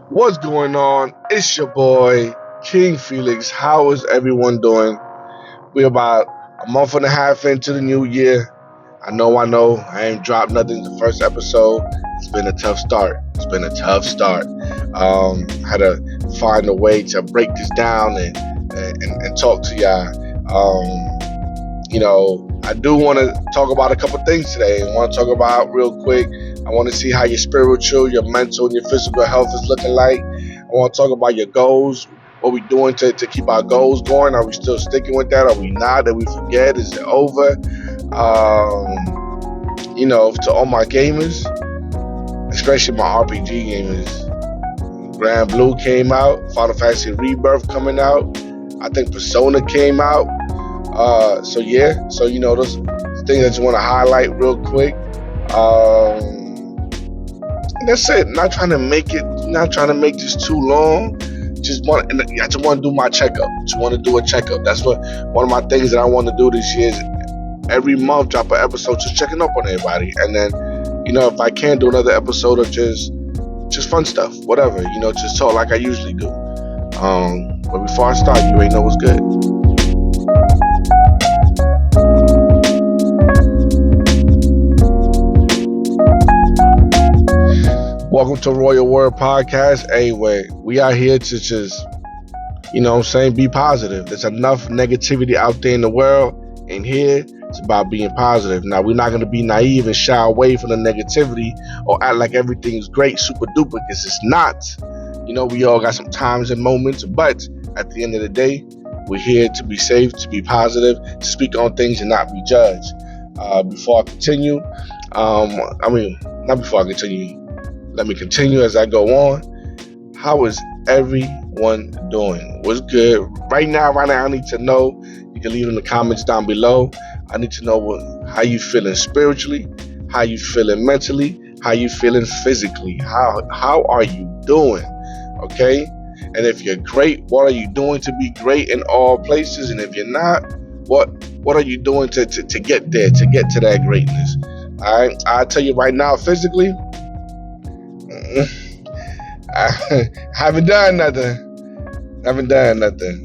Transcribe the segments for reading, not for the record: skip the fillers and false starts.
What's going on? It's your boy, King Felix. How is everyone doing? We're about a month and a half into the new year. I know. I ain't dropped nothing the first episode. It's been a tough start. Had to find a way to break this down and talk to y'all. I do want to talk about a couple things today. I want to talk about real quick. I want to see how your spiritual, your mental, and your physical health is looking like. I want to talk about your goals. What we doing to keep our goals going? Are we still sticking with that? Are we not? Did we forget? Is it over? To all my gamers, especially my RPG gamers, Grand Blue came out, Final Fantasy Rebirth coming out. I think Persona came out. Those things I just want to highlight real quick. And that's it. Not trying to make this too long. I just want to do my checkup. Just want to do a checkup. That's what one of my things that I want to do this year is every month drop an episode, just checking up on everybody. And then, if I can do another episode of just fun stuff, whatever, just talk like I usually do. But before I start, you already know what's good. Welcome to Royal Word Podcast. Anyway, we are here to just, be positive. There's enough negativity out there in the world, and here it's about being positive. Now, we're not going to be naive and shy away from the negativity or act like everything's great, super duper, because it's not. We all got some times and moments, but at the end of the day, we're here to be safe, to be positive, to speak on things and not be judged. Before I continue, let me continue as I go on. How is everyone doing? What's good? Right now, I need to know. You can leave it in the comments down below. I need to know how you feeling spiritually, how you feeling mentally, how you feeling physically. How are you doing? Okay? And if you're great, what are you doing to be great in all places? And if you're not, what are you doing to get there, to get to that greatness? All right? I'll tell you right now, physically, I haven't done nothing.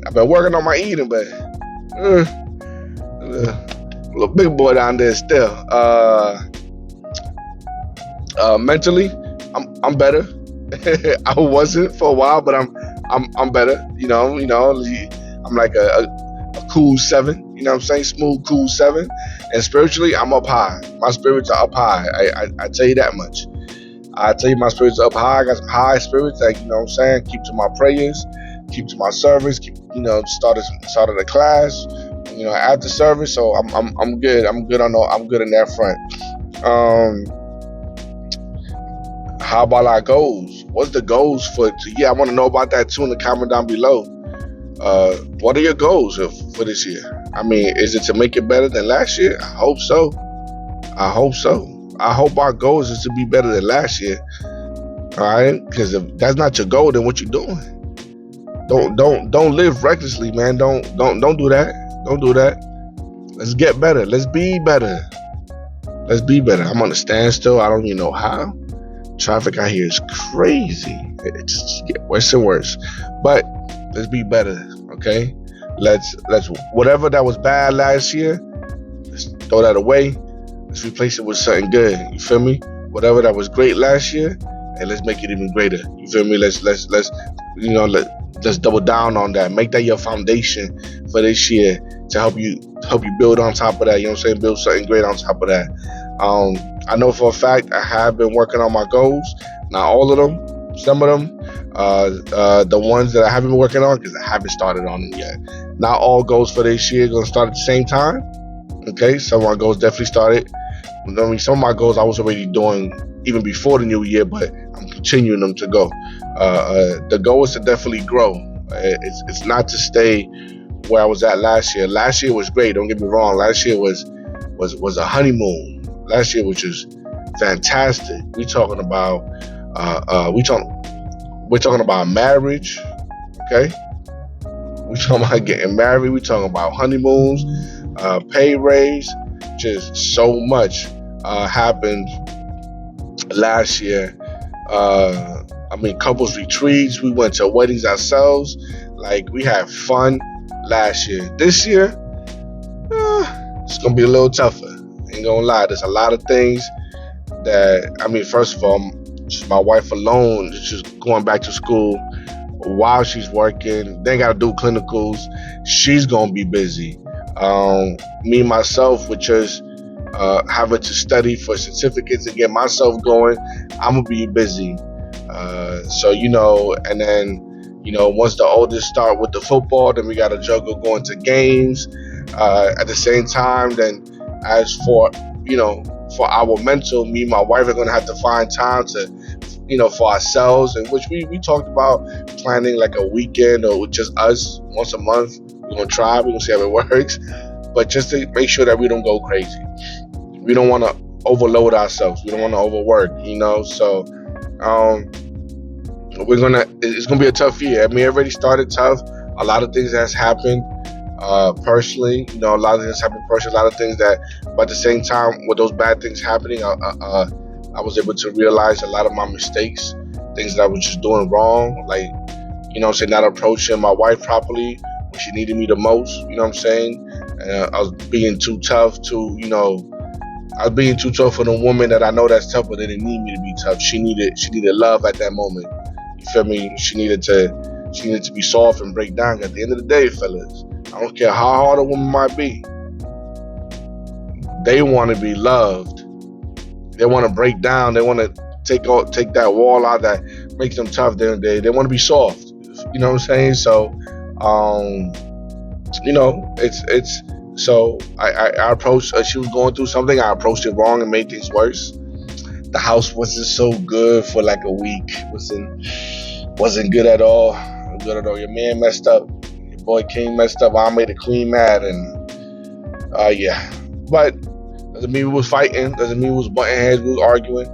I've been working on my eating, but little big boy down there still. Mentally, I'm better. I wasn't for a while, but I'm better. I'm like a cool 7. You know what I'm saying? Smooth, cool 7. And spiritually, I'm up high. My spirits are up high. I tell you that much. I tell you, my spirits are up high. I got some high spirits. Like, keep to my prayers, keep to my service. Started the class. After service. So I'm good. I'm good in that front. How about our goals? What's the goals for? I want to know about that too in the comment down below. What are your goals for this year? Is it to make it better than last year? I hope so. I hope our goals is to be better than last year. All right, because if that's not your goal, then what you doing? Don't live recklessly, man. Don't do that. Don't do that. Let's get better. Let's be better. I'm on a standstill. I don't even know how. Traffic out here is crazy. It just get worse and worse. But let's be better, okay? Let's whatever that was bad last year, let's throw that away. Let's replace it with something good. You feel me? Whatever that was great last year, and let's make it even greater. You feel me? Let's double down on that. Make that your foundation for this year to help you build on top of that. You know what I'm saying? Build something great on top of that. I know for a fact I have been working on my goals. Not all of them. Some of them. The ones that I haven't been working on because I haven't started on them yet. Not all goals for this year are going to start at the same time. Okay? Some of my goals definitely started. Some of my goals I was already doing even before the new year, but I'm continuing them to go. The goal is to definitely grow. It's not to stay where I was at last year. Last year was great. Don't get me wrong. Last year was a honeymoon. Last year was just fantastic. We're talking about marriage. Okay, we're talking about getting married. We're talking about honeymoons, pay raise. Just so much happened last year. couples retreats. We went to weddings ourselves. Like, we had fun last year. This year, it's gonna be a little tougher. Ain't gonna lie. There's a lot of things that, first of all, just my wife alone, just going back to school while she's working. Then gotta do clinicals. She's gonna be busy. Me myself with just having to study for certificates and get myself going, I'm gonna be busy. So, and then, once the oldest start with the football, then we gotta juggle going to games at the same time. Then as for our mental, me and my wife are gonna have to find time to, for ourselves, and which we talked about planning like a weekend or just us once a month. We're gonna see how it works, but just to make sure that we don't go crazy. We don't want to overload ourselves. We don't want to overwork, so it's gonna be a tough year. It already started tough. A lot of things has happened personally, a lot of things happened personally, a lot of things that, but at the same time, with those bad things happening, I was able to realize a lot of my mistakes, things that I was just doing wrong, like, not approaching my wife properly when she needed me the most, and I was being too tough I was being too tough for the woman that I know that's tough, but they didn't need me to be tough. She needed love at that moment. You feel me? She needed to be soft and break down. At the end of the day, fellas, I don't care how hard a woman might be. They want to be loved. They want to break down. They want to take that wall out that makes them tough. They want to be soft. You know what I'm saying? So, it's. So I approached. She was going through something. I approached it wrong and made things worse. The house wasn't so good for like a week. Wasn't good at all. Your man messed up. Your boy King messed up. I made the queen mad, and yeah. But doesn't mean we was fighting. Doesn't mean we was butting heads. We was arguing.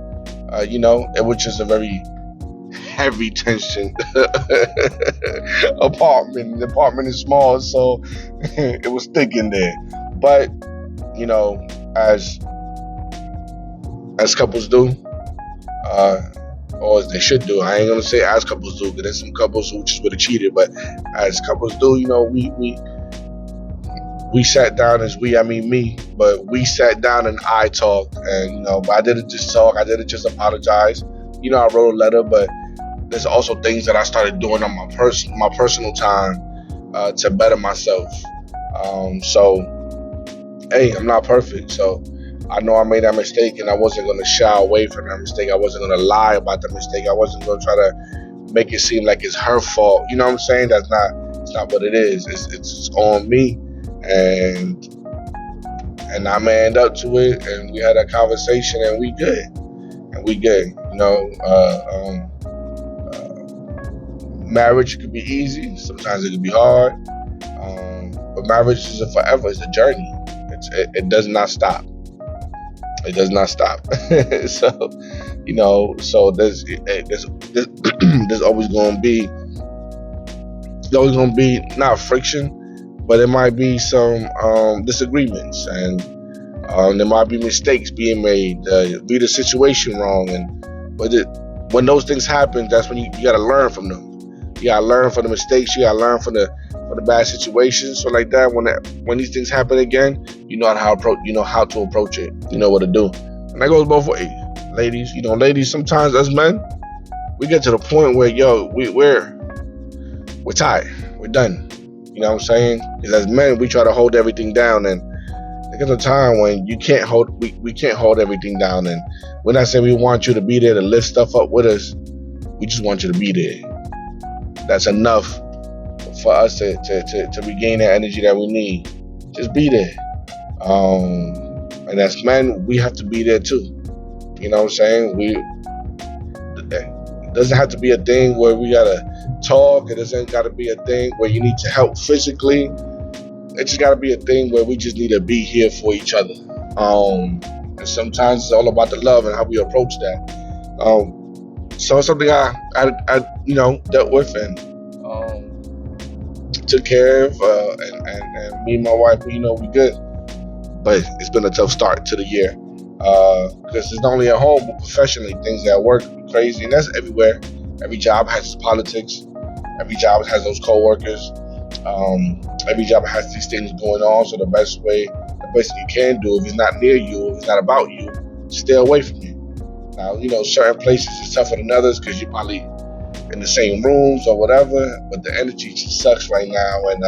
It was just a very heavy tension apartment. The apartment is small, so it was thick in there. But as couples do, or as they should do. I ain't gonna say as couples do, because there's some couples who just would have cheated. But as couples do, we sat down, me, but we sat down and I talked, and but I didn't just talk. I didn't just apologize. I wrote a letter, but there's also things that I started doing on my personal time to better myself. So, hey, I'm not perfect. So I know I made that mistake, and I wasn't going to shy away from that mistake. I wasn't going to lie about the mistake. I wasn't going to try to make it seem like it's her fault. You know what I'm saying? It's not what it is. It's on me, and I manned up to it, and we had a conversation, and we good. Marriage could be easy. Sometimes it could be hard. But marriage is forever. It's a journey. It does not stop. It does not stop. So there's always going to be not friction, but there might be some disagreements, and there might be mistakes being made, read the situation wrong, when those things happen, that's when you got to learn from them. You got to learn from the mistakes. You got to learn from the bad situations. So like that, when these things happen again, you know how to approach it. You know what to do, and that goes both ways. Ladies, ladies, sometimes us men, we get to the point where we're tired. We're done. You know what I'm saying? Because as men, we try to hold everything down, and there's a time when we can't hold everything down. And we're not saying we want you to be there to lift stuff up with us. We just want you to be there. That's enough for us to regain the energy that we need. Just be there. And as men, we have to be there too. You know what I'm saying? It doesn't have to be a thing where we gotta talk. It doesn't gotta be a thing where you need to help physically. It just gotta be a thing where we just need to be here for each other. And sometimes it's all about the love and how we approach that. So it's something I dealt with and took care of, and me and my wife, we good. But it's been a tough start to the year, because it's not only at home but professionally. Things at work be crazy, and that's everywhere. Every job has its politics. Every job has those coworkers. Every job has these things going on. So the best thing you can do, if it's not near you, if it's not about you, stay away from it. Now, certain places is tougher than others because you're probably in the same rooms or whatever, but the energy just sucks right now, and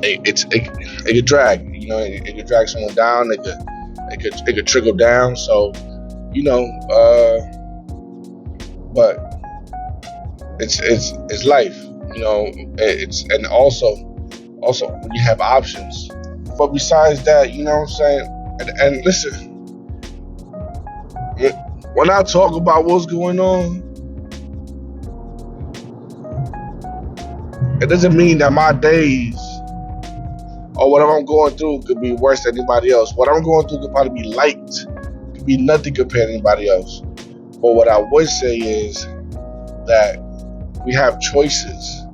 it could drag. It could drag someone down. It could trickle down. So, but it's life. And also when you have options. But besides that, you know what I'm saying? And listen, when I talk about what's going on, it doesn't mean that my days or whatever I'm going through could be worse than anybody else. What I'm going through could probably be light, could be nothing compared to anybody else. But what I would say is that we have choices.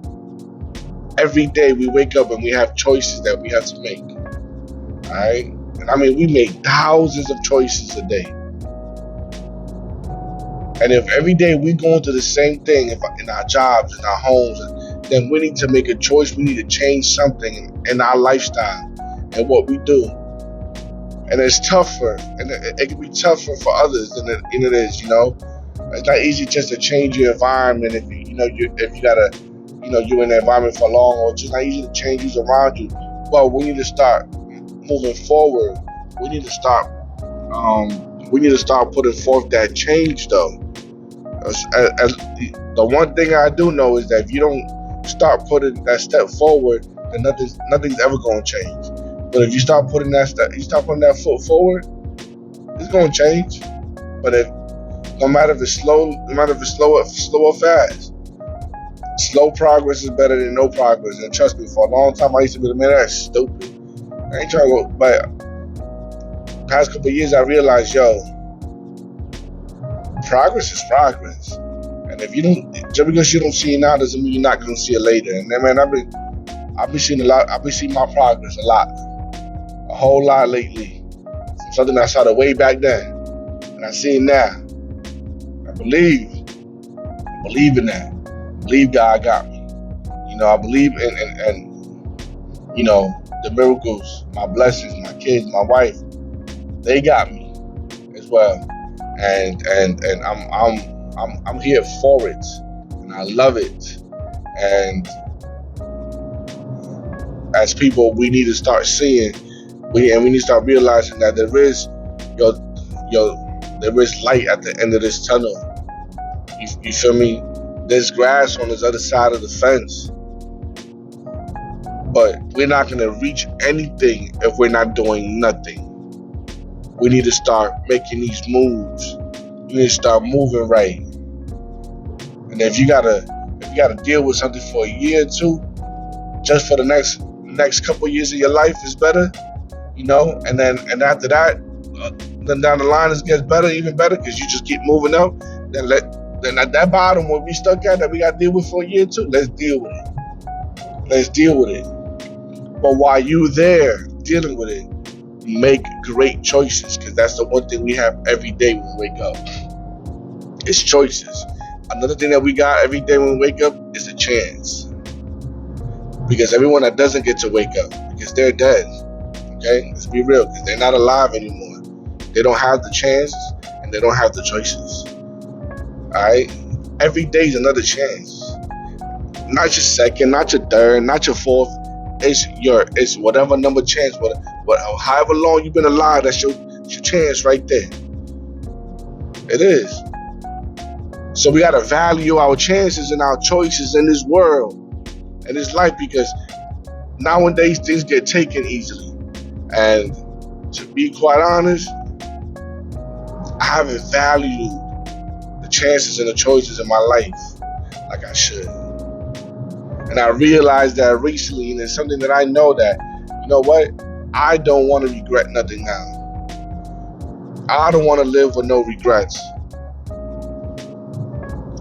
Every day we wake up and we have choices that we have to make. All right? And I mean, we make thousands of choices a day. And if every day we're going through the same thing in our jobs, in our homes, then we need to make a choice. We need to change something in our lifestyle and what we do. And it's tougher, and it can be tougher for others than it is. It's not easy just to change your environment if you gotta, you're in the environment for long, or it's just not easy to change who's around you. But we need to start moving forward. We need to start putting forth that change, though. The one thing I do know is that if you don't start putting that step forward, then nothing's ever going to change. But if you start putting that foot forward, it's going to change. But no matter if it's slow or fast, slow progress is better than no progress. And trust me, for a long time I used to be like, man, that's stupid. I ain't trying to go. But past couple of years I realized, progress is progress. And if you don't, just because you don't see it now doesn't mean you're not going to see it later. And then, man, I've been seeing a lot. I've been seeing my progress a whole lot lately. Something I started way back then, and I see it now. I believe in that. I believe God got me. I believe in the miracles, my blessings, my kids, my wife. They got me as well, and I'm here for it, and I love it. And as people, we need to start seeing, we need to start realizing that there is light at the end of this tunnel. You feel me? There's grass on this other side of the fence, but we're not going to reach anything if we're not doing nothing. We need to start making these moves. We need to start moving right. And if you gotta deal with something for a year or two, just for the next couple of years of your life is better, and after that, then down the line it gets better, even better, because you just keep moving up. Then at that bottom where we stuck at that we gotta deal with for a year or two, let's deal with it. But while you there dealing with it, make great choices, because that's the one thing we have every day when we wake up. It's choices. Another thing that we got every day when we wake up is a chance. Because everyone that doesn't get to wake up, because they're dead. Okay? Let's be real, because they're not alive anymore. They don't have the chances, and they don't have the choices. Alright? Every day is another chance. Not your second, not your third, not your fourth. It's whatever number chance, however long you've been alive, that's your chance right there. It is. So we gotta value our chances and our choices in this world and this life, because nowadays things get taken easily. And to be quite honest, I haven't valued the chances and the choices in my life like I should. And I realized that recently, and it's something that I know that, I don't want to regret nothing now. I don't want to live with no regrets.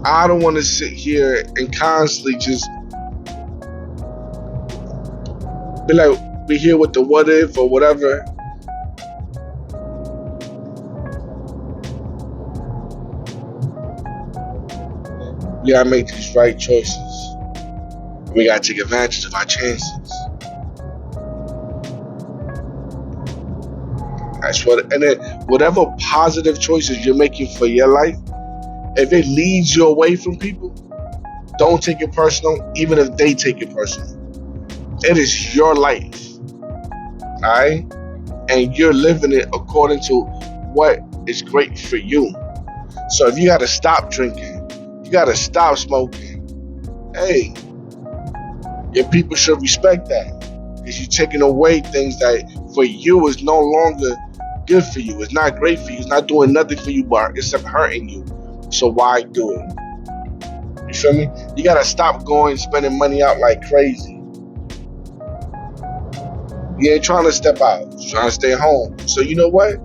I don't want to sit here and constantly just be here with the what if or whatever. We gotta make these right choices. We gotta take advantage of our chances. That's what. And then whatever positive choices you're making for your life, if it leads you away from people, don't take it personal, even if they take it personal. It is your life, all right? And you're living it according to what is great for you. So if you got to stop drinking, you got to stop smoking, hey, your people should respect that. Because you're taking away things that for you is no longer good for you. It's not great for you. It's not doing nothing for you but except hurting you. So why do it? You feel me? You got to stop going spending money out like crazy. You ain't trying to step out. You're trying to stay home. So you know what?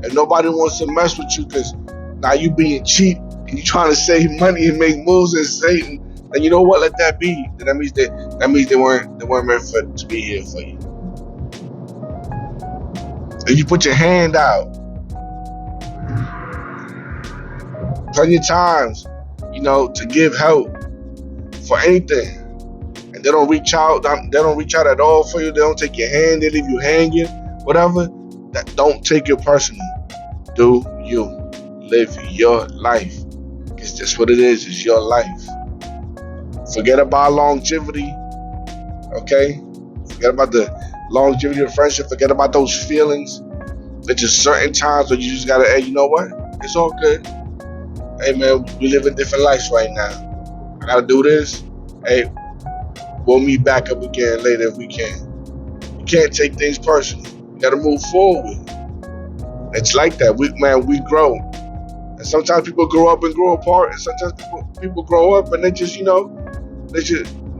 If nobody wants to mess with you because now you being cheap and you trying to save money and make moves in Satan, then you know what? Let that be. Then that means they weren't meant to be here for you. If you put your hand out, plenty of times, to give help for anything. They don't reach out. They don't reach out at all for you. They don't take your hand. They leave you hanging. Whatever. That don't take it personal. Do you live your life? Because that's what it is. It's your life. Forget about longevity. Okay. Forget about the longevity of friendship. Forget about those feelings. There's just certain times where you just gotta. Hey, you know what? It's all good. Hey man, we live in different lives right now. I gotta do this. Hey. We'll meet back up again later if we can. You can't take things personal. You gotta move forward. It's like that. We grow. And sometimes people grow up and grow apart, and sometimes people grow up and they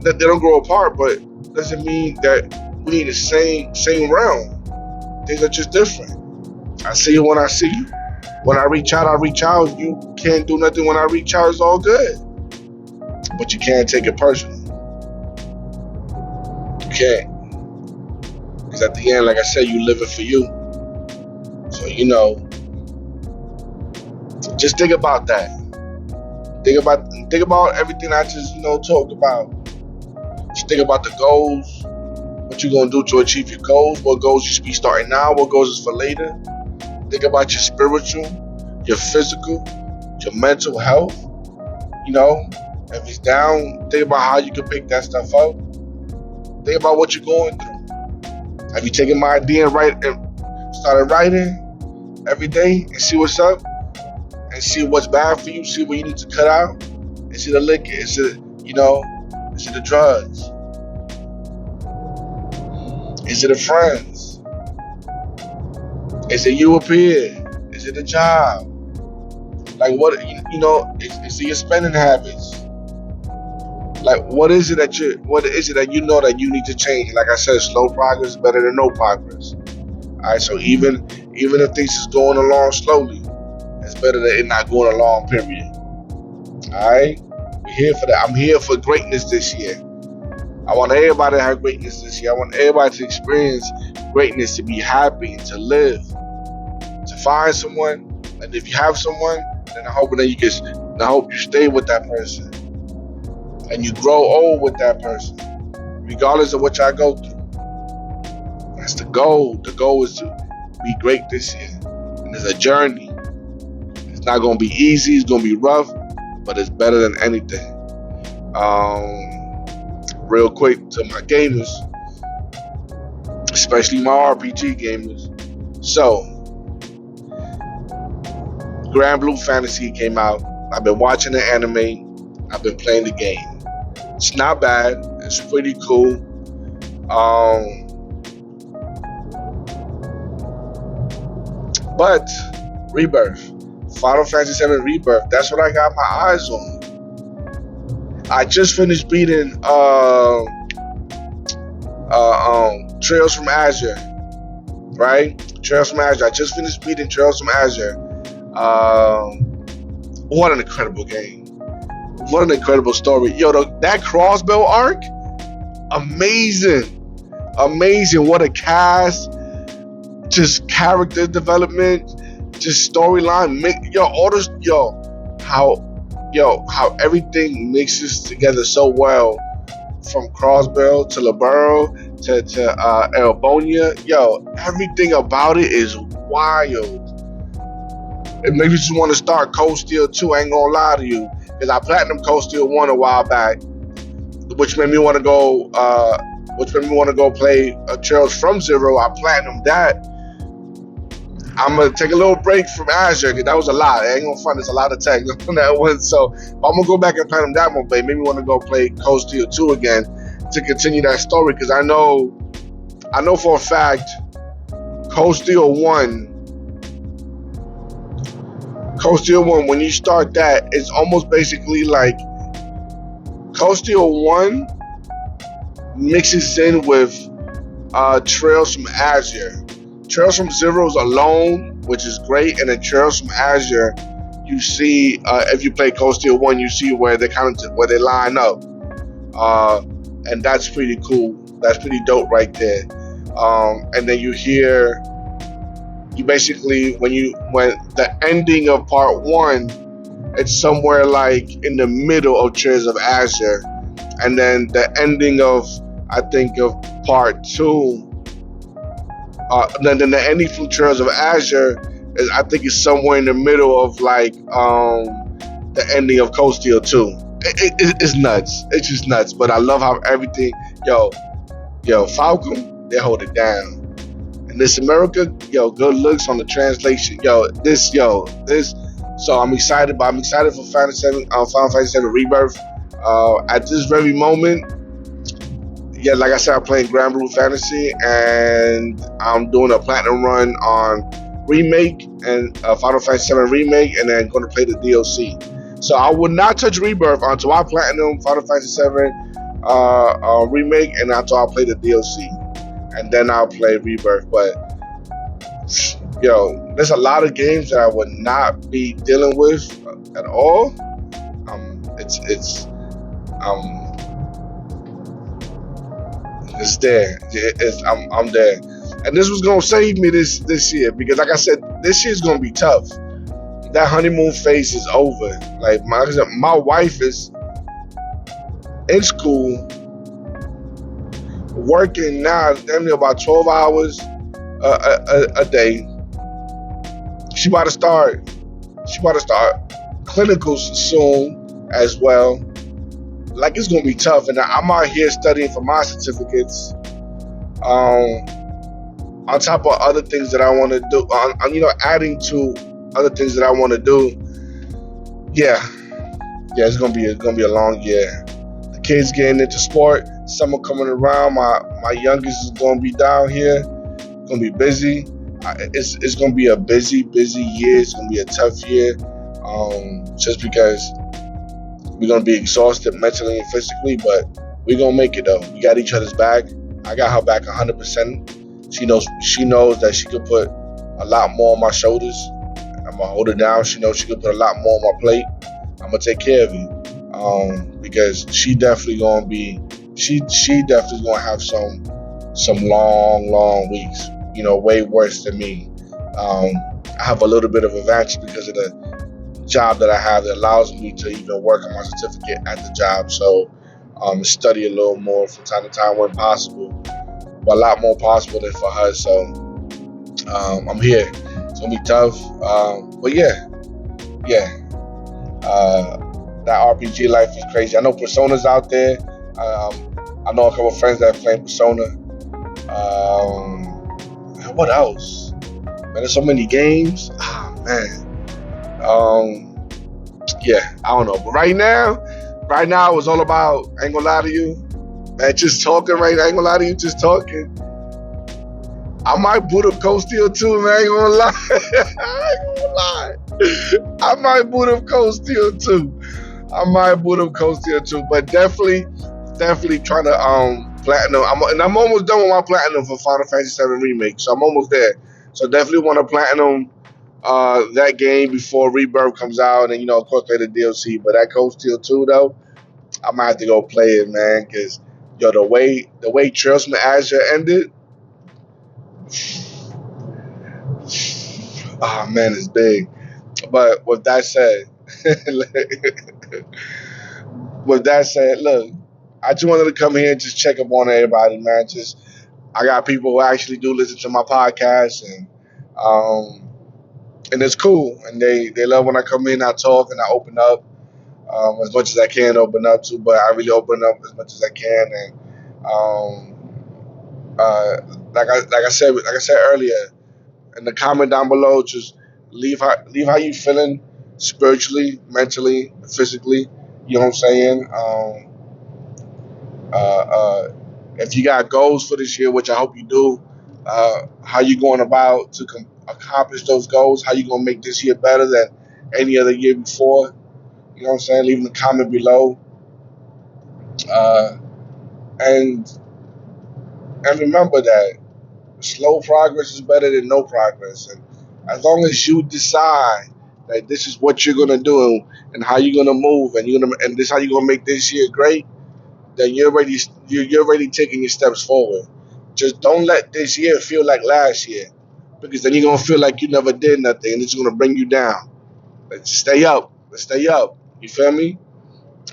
don't grow apart, but doesn't mean that we need the same realm. Things are just different. I see you when I see you. When I reach out, I reach out. You can't do nothing when I reach out. It's all good. But you can't take it personal. Okay, because at the end, like I said, you live it for you. So just think about that. Think about everything I just talked about. Just think about the goals. What you're gonna do to achieve your goals. What goals you should be starting now. What goals is for later. Think about your spiritual, your physical, your mental health. If it's down, think about how you can pick that stuff up. Think about what you're going through. Have you taken my idea and started writing every day and see what's up and see what's bad for you, see what you need to cut out? Is it the liquor? Is it the drugs? Is it the friends? Is it you up here? Is it a job? Like what, is it your spending habits? Like, what is it that you need to change? Like I said, slow progress is better than no progress. All right, so even if things is going along slowly, it's better than it not going along, period. All right, we're here for that. I'm here for greatness this year. I want everybody to have greatness this year. I want everybody to experience greatness, to be happy, and to live, to find someone. And if you have someone, then I hope you stay with that person. And you grow old with that person, regardless of what y'all go through. That's the goal. The goal is to be great this year. And it's a journey. It's not going to be easy. It's going to be rough, but it's better than anything. Real quick to my gamers, especially my RPG gamers. So, Granblue Fantasy came out. I've been watching the anime. I've been playing the game. It's not bad. It's pretty cool. But Rebirth, Final Fantasy VII Rebirth, that's what I got my eyes on. I just finished beating Trails from Azure, right? Trails from Azure. I just finished beating Trails from Azure. What an incredible game. What an incredible story. Yo, that Crossbow arc, amazing. What a cast. Just character development, just storyline. How how everything mixes together so well, from Crossbell to Libero to Elbonia. Everything about it is wild. It makes you just want to start Cold Steel 2. I ain't gonna lie to you, because I platinum Cold Steel 1 a while back, which made me want to go. Play Trails from Zero. I platinum that. I'm gonna take a little break from Azure, because that was a lot. I ain't gonna front, there's a lot of tech on that one. So I'm gonna go back and platinum that one, but maybe want to go play Cold Steel 2 again to continue that story, because I know for a fact Cold Steel 1, when you start that, it's almost basically like Cold Steel 1 mixes in with Trails from Azure. Trails from Zero's alone, which is great, and then Trails from Azure, you see, if you play Cold Steel 1, you see where they line up, and that's pretty cool. That's pretty dope right there. And then you basically, when the ending of part 1, it's somewhere like in the middle of Trails of Azure, and then the ending of, I think, of part 2. Then the ending from Trails of Azure is, I think, is somewhere in the middle of like the ending of Cold Steel 2. It's nuts. It's just nuts. But I love how everything, Falcom, they hold it down. And Nisamerica, good looks on the translation. This. So I'm excited. But I'm excited for Final Fantasy VII Rebirth. At this very moment, like I said, I'm playing Granblue Fantasy, and I'm doing a platinum run on Remake and Final Fantasy VII Remake, and then going to play the DLC. So I will not touch Rebirth until I platinum Final Fantasy VII Remake, and until I play the DLC, and then I'll play Rebirth. But there's a lot of games that I would not be dealing with at all. It's there. I'm there, and this was gonna save me this year, because, like I said, this year's gonna be tough. That honeymoon phase is over. Like my wife is in school, working now, damn near about 12 hours a day. She about to start clinicals soon as well. Like, it's gonna be tough, and I'm out here studying for my certificates, on top of other things that I want to do, adding to other things that I want to do. It's gonna be a long year. The kids getting into sport, summer coming around. My youngest is gonna be down here, gonna be busy. It's gonna be a busy year. It's gonna be a tough year, just because we're gonna be exhausted mentally and physically, but we're gonna make it though. We got each other's back. I got her back 100%. She knows that she could put a lot more on my shoulders. I'm gonna hold her down. She knows she could put a lot more on my plate. I'm gonna take care of you, because she definitely gonna have some long weeks. Way worse than me. I have a little bit of advantage because of the job that I have that allows me to even work on my certificate at the job. So study a little more from time to time when possible, but a lot more possible than for her. So I'm here. It's gonna be tough, but that RPG life is crazy. I know Persona's out there. I know a couple of friends that are playing Persona. What else? Man, there's so many games. Man. I don't know. But right now it's all about, I ain't gonna lie to you, man, just talking right now. I ain't gonna lie to you, just talking. I might boot up Cold Steel 2, man. I ain't gonna lie. I might boot up Cold Steel 2. But definitely trying to platinum. I'm almost done with my platinum for Final Fantasy VII Remake, so I'm almost there. So definitely want to platinum that game before Rebirth comes out, and of course play the DLC. But that Cold Steel 2 though, I might have to go play it, man, because the way Trails from Azure ended, oh man, it's big. But with that said, With that said, look, I just wanted to come here and just check up on everybody, man. Just I got people who actually do listen to my podcast, and it's cool, and they love when I come in, I talk, and I open up as much as I can open up to, but I really open up as much as I can, and uh, like I said earlier, in the comment down below, just leave how you feeling spiritually, mentally, physically. You know what I'm saying? Uh, uh, if you got goals for this year, which I hope you do, how you going about to accomplish those goals? How you gonna make this year better than any other year before? You know what I'm saying? Leave in the comment below, uh, and remember that slow progress is better than no progress. And as long as you decide that this is what you're gonna do and how you're gonna move, and this is how you're gonna make this year great, then you're already taking your steps forward. Just don't let this year feel like last year, because then you're gonna feel like you never did nothing, and it's gonna bring you down. Let's stay up. Let's stay up. You feel me?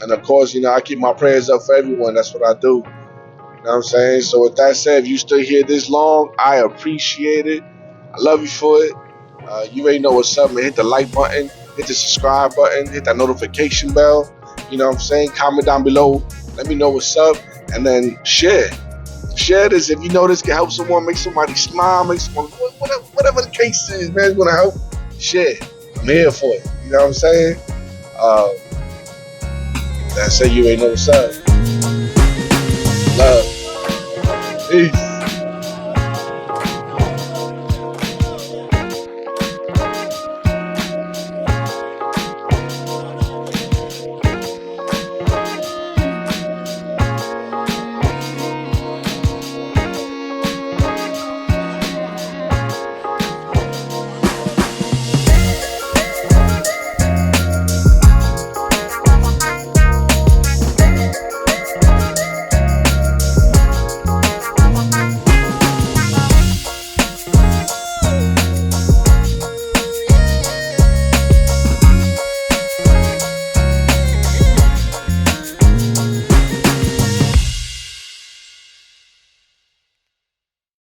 And of course, I keep my prayers up for everyone. That's what I do. You know what I'm saying? So with that said, if you still here this long, I appreciate it. I love you for it. You already know what's up, man. Hit the like button, hit the subscribe button, hit that notification bell. You know what I'm saying? Comment down below. Let me know what's up. And then share. Share this if you know this can help someone, make somebody smile, make someone, whatever the case is, man, it's going to help. Share. I'm here for it. You know what I'm saying? That say you ain't know what's up. Love. Peace.